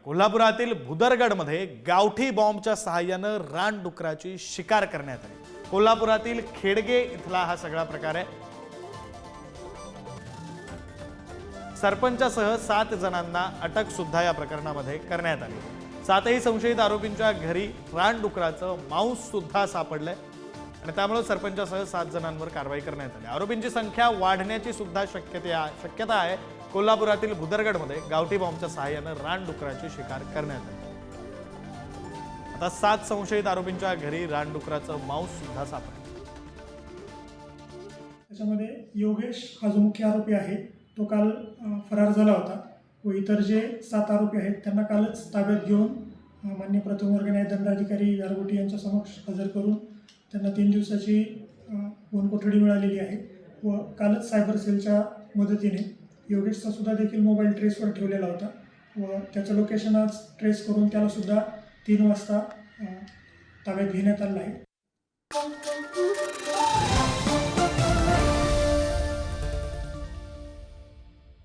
कोल्हापुरातील भुदरगडमध्ये गावठी बॉम्बच्या सहाय्यानं रानडुकराची शिकार करण्यात आली। कोल्हापुरातील खेडगे इथला हा सगळा प्रकार आहे। सरपंचासह 7 जणांना अटक सुद्धा या प्रकरणामध्ये करण्यात आली। 7ही संशयित आरोपींच्या घरी रानडुकराचं मांस सुद्धा सापडलंय आणि त्यामुळे सरपंचासह 7 जणांवर कारवाई करण्यात आली। आरोपींची संख्या वाढण्याची सुद्धा शक्यता आहे। कोल्हापुरातील भुदरगडमध्ये गावठी बॉम्बच्या सहाय्यानं रानडुकराची शिकार करण्यात आली। आता 7 संशयित आरोपींच्या घरी रानडुकराचं मांस सुद्धा सापडलं। त्याच्यामध्ये योगेश हा जो मुख्य आरोपी आहे तो काल फरार झाला होता व इतर जे 7 आरोपी आहेत त्यांना कालच ताब्यात घेऊन माननीय प्रथम वर्ग न्याय दंडाधिकारी गारगोटी यांच्या समक्ष हजर करून त्यांना 3 दिवसाची कोठडी मिळालेली आहे व कालच सायबर सेलच्या मदतीने योगेशचा सुद्धा देखील मोबाईल ट्रेसवर ठेवलेला होता व त्याचं लोकेशन आज ट्रेस करून त्याला सुद्धा 3 वाजता ताब्यात घेण्यात आलं आहे।